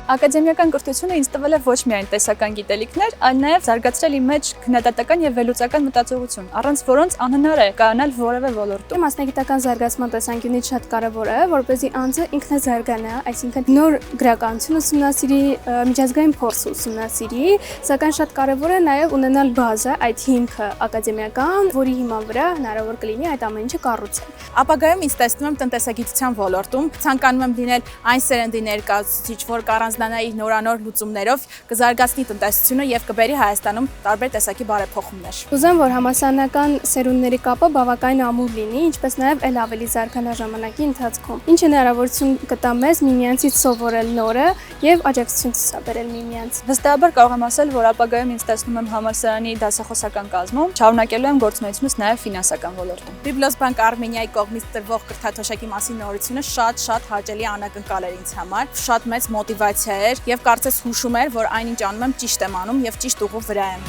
Ակադեմիական կրթությունը ինձ տվել է ոչ միայն տեսական գիտելիքներ, այլ նաև զարգացրել իմ մեջ քննադատական եւ վերլուծական մտածողություն, առանց որոնց անհնար է կայանալ որևէ ոլորտում։ Մասնագիտական զարգացման տեսանկյունից շատ կարևոր է, որպեսզի անձը ինքնազարգանա, այսինքն նոր գրականություն ուսումնասիրի, միջազգային փորձ ուսումնասիրի, սակայն շատ կարևոր է նաև ունենալ բազա, այդ հիմքը ակադեմիական, որի հիման վրա հնարավոր կլինի այդ ամեն ինչը կառուցել։ Ապագայում ինձ տեսնում եմ տնտեսագիտության ոլորտում, ցանկանում եմ լինել այն սերնդի ներկայացուցիչ, որ կառանձնանա իր նորանոր լուծումներով, կզարգացնի տնտեսությունը եւ կբերի Հայաստանում տարբեր տեսակի բարեփոխումներ։ Ուզեմ, որ համալսարանական սերունդների կապը բավականին ամուր լինի, ինչպես նաև ել ավելի զարգանա ժամանակի ընթացքում։ Ինչ հնարավորություն կտա մեզ միմյանցից սովորել նորը եւ աջակցություն ցուցաբերել միմյանց։ Վստահաբար կարող եմ ասել, որ ապագայում ինձ տեսնում եմ համալսարանի դասախոսական կազմում, շարունակելու եմ գործունեությունս նաև ֆինանսական ոլորտում։ Բիբլիոսբանկ Արմենիայի կողմից տրվող կրթաթոշակի մասին նորությունը շատ հաճելի անակնկալ էր ինձ համար, շատ մեծ մոտիվացիա էր եւ կարծես հուշում էր, որ այնինչ անում եմ ճիշտ եմ անում եւ ճիշտ ուղու վրա եմ։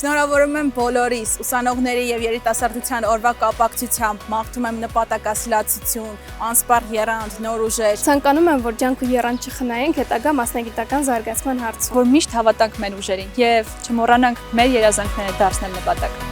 Շնորհավորում եմ բոլորիս, ուսանողների եւ երիտասարդության օրվա կապակցությամբ, մաղթում եմ նպատակասլացություն, անսպառ եռանդ, նոր ուժեր։ Ցանկանում եմ, որ ջանք ու եռանդ չխնայենք հետագա մասնագիտական զարգացման հարցում, որ միշտ հավատանք մեր ուժերին եւ չմոռանանք մեր երազանքները դարձնել նպատակ։